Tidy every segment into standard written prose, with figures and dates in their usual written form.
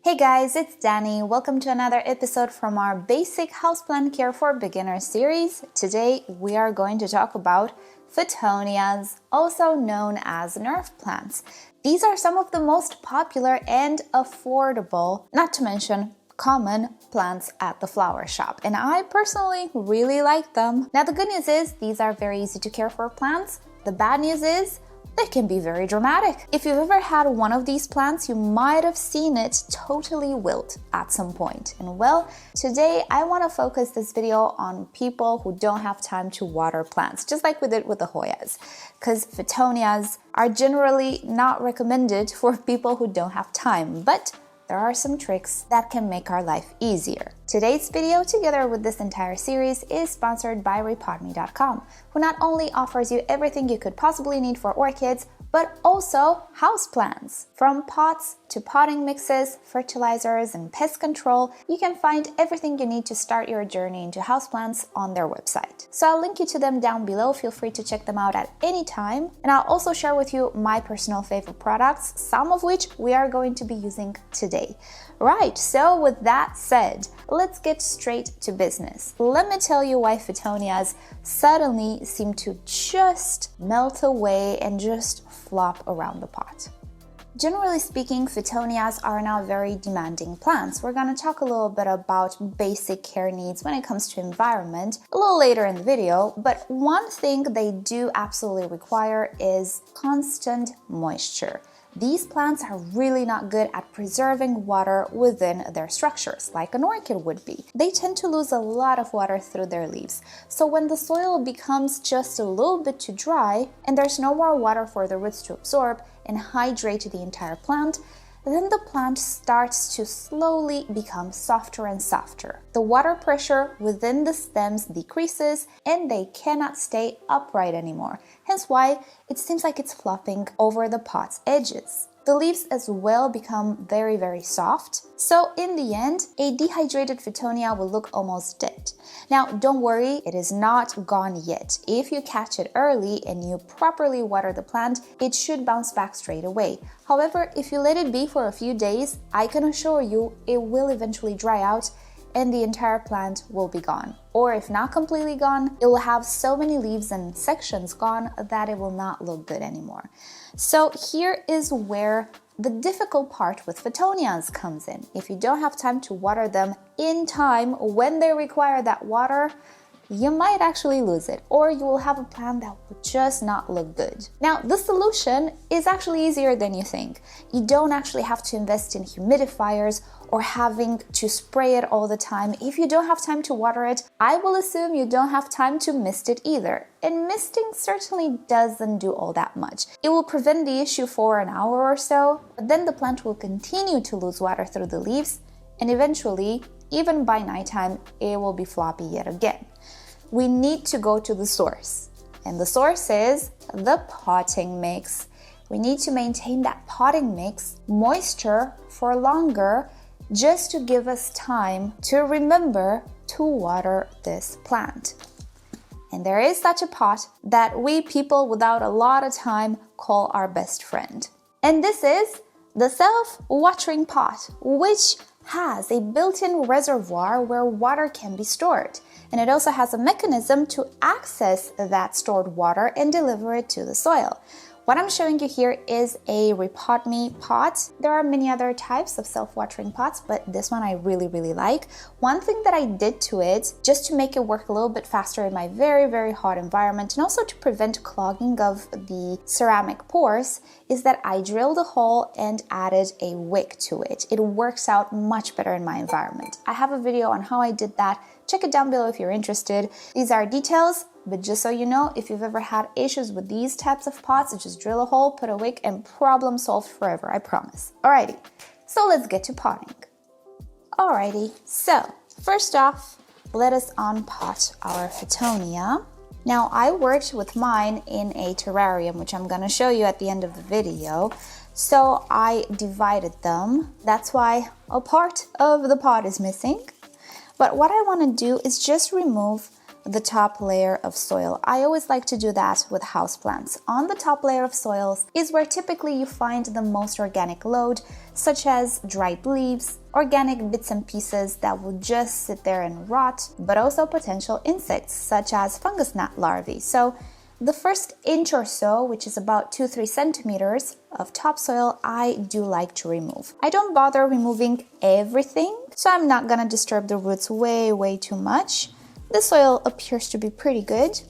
Hey guys, it's Danny. Welcome to another episode from our Basic Houseplant Care for Beginners series. Today we are going to talk about Fittonias, also known as nerve plants. These are some of the most popular and affordable, not to mention common plants at the flower shop, and I personally really like them. Now the good news is these are very easy to care for plants. The bad news is they can be very dramatic. If you've ever had one of these plants, you might have seen it totally wilt at some point. And well, today I want to focus this video on people who don't have time to water plants, just like we did with the Hoyas, because Fittonias are generally not recommended for people who don't have time, but there are some tricks that can make our life easier. Today's video, together with this entire series, is sponsored by rePotme.com, who not only offers you everything you could possibly need for orchids, but also houseplants. From pots to potting mixes, fertilizers, and pest control, you can find everything you need to start your journey into houseplants on their website. So I'll link you to them down below. Feel free to check them out at any time. And I'll also share with you my personal favorite products, some of which we are going to be using today. Right, so with that said, let's get straight to business. Let me tell you why Fittonias suddenly seem to just melt away and just flop around the pot. Generally speaking, Fittonias are now very demanding plants. We're going to talk a little bit about basic care needs when it comes to environment a little later in the video, but one thing they do absolutely require is constant moisture. These plants are really not good at preserving water within their structures, like an orchid would be. They tend to lose a lot of water through their leaves. So when the soil becomes just a little bit too dry and there's no more water for the roots to absorb and hydrate the entire plant, then the plant starts to slowly become softer and softer. The water pressure within the stems decreases and they cannot stay upright anymore. Hence why it seems like it's flopping over the pot's edges. The leaves as well become very, very soft. So in the end, a dehydrated Fittonia will look almost dead. Now, don't worry, it is not gone yet. If you catch it early and you properly water the plant, it should bounce back straight away. However, if you let it be for a few days, I can assure you it will eventually dry out and the entire plant will be gone. Or if not completely gone, it will have so many leaves and sections gone that it will not look good anymore. So here is where the difficult part with Fittonias comes in. If you don't have time to water them in time when they require that water, you might actually lose it, or you will have a plant that will just not look good. Now, the solution is actually easier than you think. You don't actually have to invest in humidifiers or having to spray it all the time. If you don't have time to water it, I will assume you don't have time to mist it either. And misting certainly doesn't do all that much. It will prevent the issue for an hour or so, but then the plant will continue to lose water through the leaves, and eventually, even by nighttime, it will be floppy yet again. We need to go to the source, and the source is the potting mix. We need to maintain that potting mix moisture for longer, just to give us time to remember to water this plant. And there is such a pot that we people without a lot of time call our best friend. And this is the self-watering pot, which has a built-in reservoir where water can be stored. And it also has a mechanism to access that stored water and deliver it to the soil. What I'm showing you here is a rePotme pot. There are many other types of self-watering pots, but this one I really, really like. One thing that I did to it, just to make it work a little bit faster in my very, very hot environment, and also to prevent clogging of the ceramic pores, is that I drilled a hole and added a wick to it. It works out much better in my environment. I have a video on how I did that. Check it down below if you're interested. These are details, but just so you know, if you've ever had issues with these types of pots, just drill a hole, put a wick, and problem solved forever, I promise. Alrighty, so let's get to potting. Alrighty, so first off, let us unpot our Fittonia. Now, I worked with mine in a terrarium, which I'm gonna show you at the end of the video. So I divided them. That's why a part of the pot is missing. But what I want to do is just remove the top layer of soil. I always like to do that with houseplants. On the top layer of soils is where typically you find the most organic load, such as dried leaves, organic bits and pieces that will just sit there and rot, but also potential insects such as fungus gnat larvae. So the first inch or so, which is about 2-3 centimeters of topsoil, I do like to remove. I don't bother removing everything, so I'm not gonna disturb the roots way too much. The soil appears to be pretty good.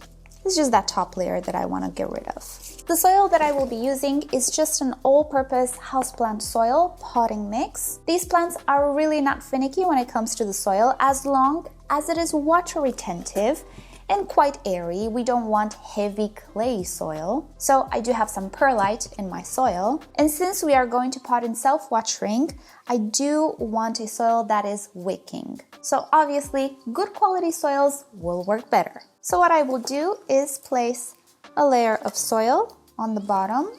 It's just that top layer that I want to get rid of. The soil that I will be using is just an all-purpose houseplant soil potting mix. These plants are really not finicky when it comes to the soil, as long as it is water retentive and quite airy. We don't want heavy clay soil. So I do have some perlite in my soil. And since we are going to pot in self-watering, I do want a soil that is wicking. So obviously, good quality soils will work better. So what I will do is place a layer of soil on the bottom.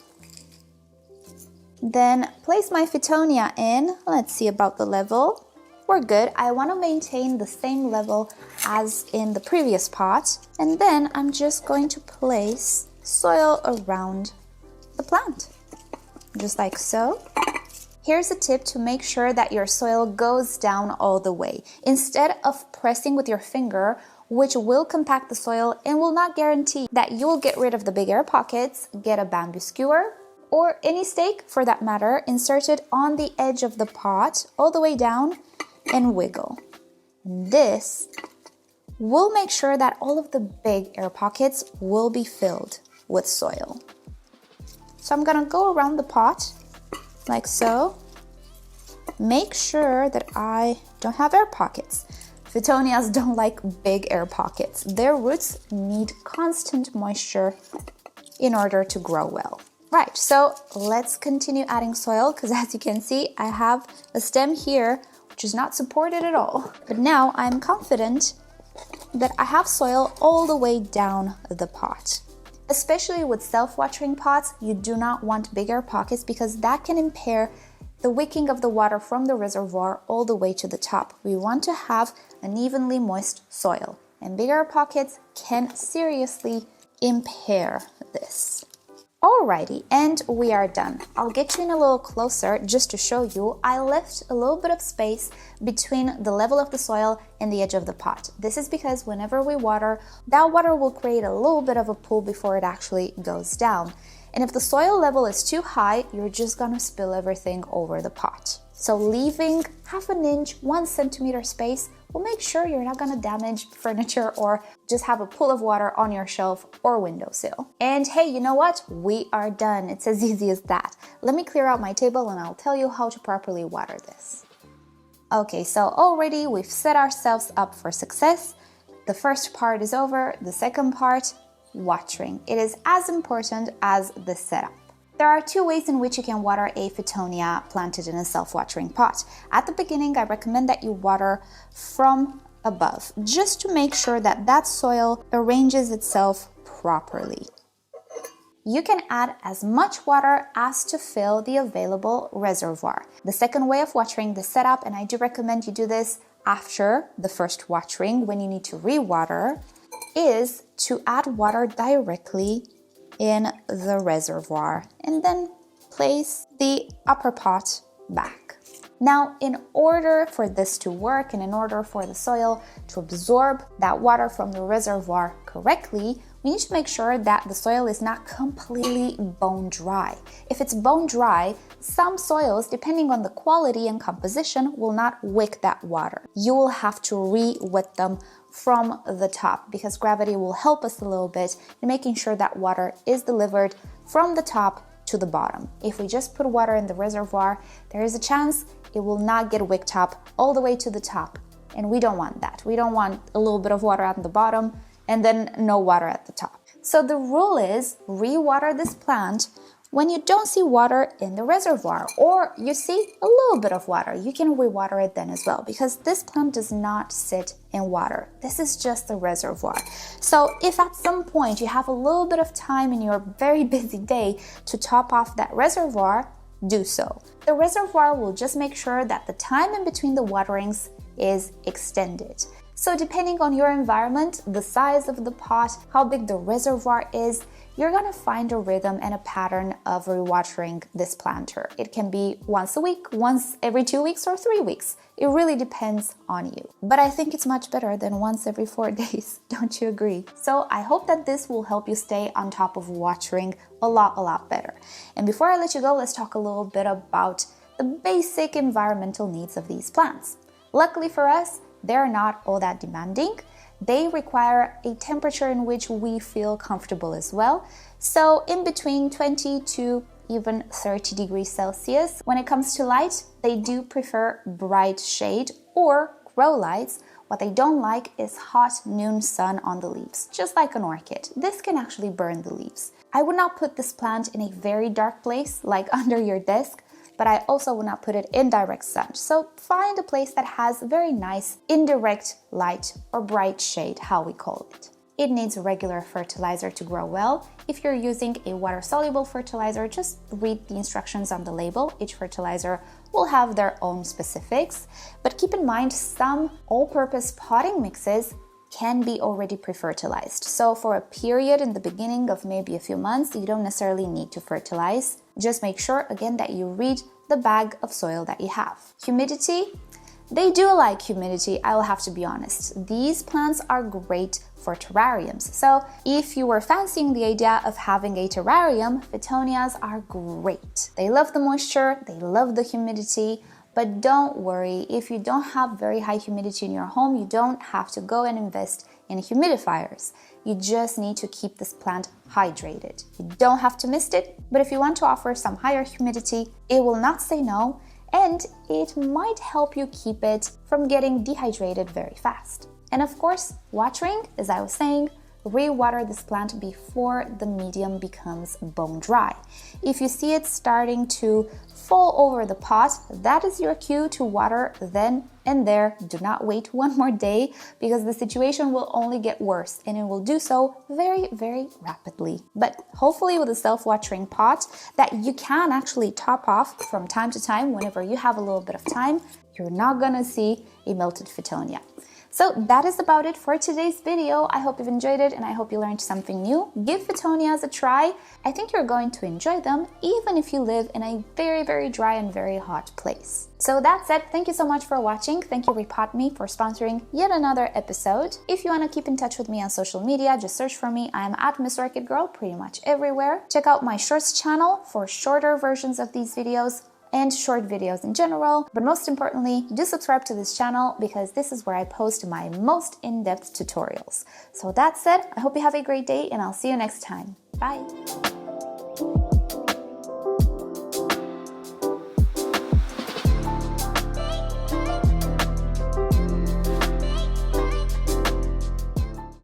Then place my Fittonia in. Let's see about the level. We're good. I want to maintain the same level as in the previous pot. And then I'm just going to place soil around the plant, just like so. Here's a tip to make sure that your soil goes down all the way, instead of pressing with your finger, which will compact the soil and will not guarantee that you'll get rid of the big air pockets. Get a bamboo skewer or any stake for that matter, insert it on the edge of the pot all the way down and wiggle. And this will make sure that all of the big air pockets will be filled with soil. So I'm gonna go around the pot like so. Make sure that I don't have air pockets. Fittonias don't like big air pockets. Their roots need constant moisture in order to grow well. Right, so let's continue adding soil, because as you can see, I have a stem here which is not supported at all. But now I'm confident that I have soil all the way down the pot. Especially with self-watering pots, you do not want bigger pockets because that can impair the wicking of the water from the reservoir all the way to the top. We want to have an evenly moist soil, and bigger pockets can seriously impair this. Alrighty, and we are done. I'll get you in a little closer just to show you. I left a little bit of space between the level of the soil and the edge of the pot. This is because whenever we water, that water will create a little bit of a pool before it actually goes down. And if the soil level is too high, you're just gonna spill everything over the pot. So leaving half an inch, 1 centimeter space will make sure you're not gonna damage furniture or just have a pool of water on your shelf or windowsill. And hey, you know what? We are done. It's as easy as that. Let me clear out my table and I'll tell you how to properly water this. Okay, so already we've set ourselves up for success. The first part is over. The second part, watering. It is as important as the setup. There are 2 ways in which you can water a Fittonia planted in a self-watering pot. At the beginning, I recommend that you water from above, just to make sure that that soil arranges itself properly. You can add as much water as to fill the available reservoir. The second way of watering the setup, and I do recommend you do this after the first watering when you need to re-water, is to add water directly in the reservoir and then place the upper pot back. Now, in order for this to work and in order for the soil to absorb that water from the reservoir correctly, we need to make sure that the soil is not completely bone dry. If it's bone dry, some soils, depending on the quality and composition, will not wick that water. You will have to re-wet them from the top because gravity will help us a little bit in making sure that water is delivered from the top to the bottom. If we just put water in the reservoir, there is a chance it will not get wicked up all the way to the top, and we don't want that. We don't want a little bit of water at the bottom and then no water at the top. So the rule is re-water this plant when you don't see water in the reservoir, or you see a little bit of water. You can re-water it then as well, because this plant does not sit in water. This is just the reservoir. So if at some point you have a little bit of time in your very busy day to top off that reservoir, do so. The reservoir will just make sure that the time in between the waterings is extended. So depending on your environment, the size of the pot, how big the reservoir is, you're gonna find a rhythm and a pattern of rewatering this planter. It can be once a week, once every 2 weeks, or 3 weeks. It really depends on you. But I think it's much better than once every 4 days. Don't you agree? So I hope that this will help you stay on top of watering a lot better. And before I let you go, let's talk a little bit about the basic environmental needs of these plants. Luckily for us, they're not all that demanding. They require a temperature in which we feel comfortable as well. So in between 20 to even 30 degrees Celsius. When it comes to light, they do prefer bright shade or grow lights. What they don't like is hot noon sun on the leaves, just like an orchid. This can actually burn the leaves. I would not put this plant in a very dark place, like under your desk, but I also would not put it in direct sun. So find a place that has very nice indirect light or bright shade, how we call it. It needs regular fertilizer to grow well. If you're using a water-soluble fertilizer, just read the instructions on the label. Each fertilizer will have their own specifics, but keep in mind some all-purpose potting mixes can be already pre-fertilized. So for a period in the beginning of maybe a few months, you don't necessarily need to fertilize. Just make sure, again, that you read the bag of soil that you have. Humidity, they do like humidity, I will have to be honest. These plants are great for terrariums. So if you were fancying the idea of having a terrarium, Fittonias are great. They love the moisture, they love the humidity, but don't worry, if you don't have very high humidity in your home, you don't have to go and invest in humidifiers. You just need to keep this plant hydrated. You don't have to mist it, but if you want to offer some higher humidity, it will not say no, and it might help you keep it from getting dehydrated very fast. And of course, watering, as I was saying, re-water this plant before the medium becomes bone dry. If you see it starting to fall over the pot, that is your cue to water then and there. Do not wait one more day because the situation will only get worse, and it will do so very rapidly. But hopefully with a self-watering pot that you can actually top off from time to time whenever you have a little bit of time, you're not gonna see a melted Fittonia. So that is about it for today's video. I hope you've enjoyed it and I hope you learned something new. Give Fittonias a try. I think you're going to enjoy them even if you live in a very dry and very hot place. So that's it. Thank you so much for watching. Thank you rePotme for sponsoring yet another episode. If you want to keep in touch with me on social media, just search for me. I'm at MissOrchidGirl pretty much everywhere. Check out my shorts channel for shorter versions of these videos and short videos in general, but most importantly, do subscribe to this channel because this is where I post my most in-depth tutorials. So that's it. I hope you have a great day and I'll see you next time. Bye!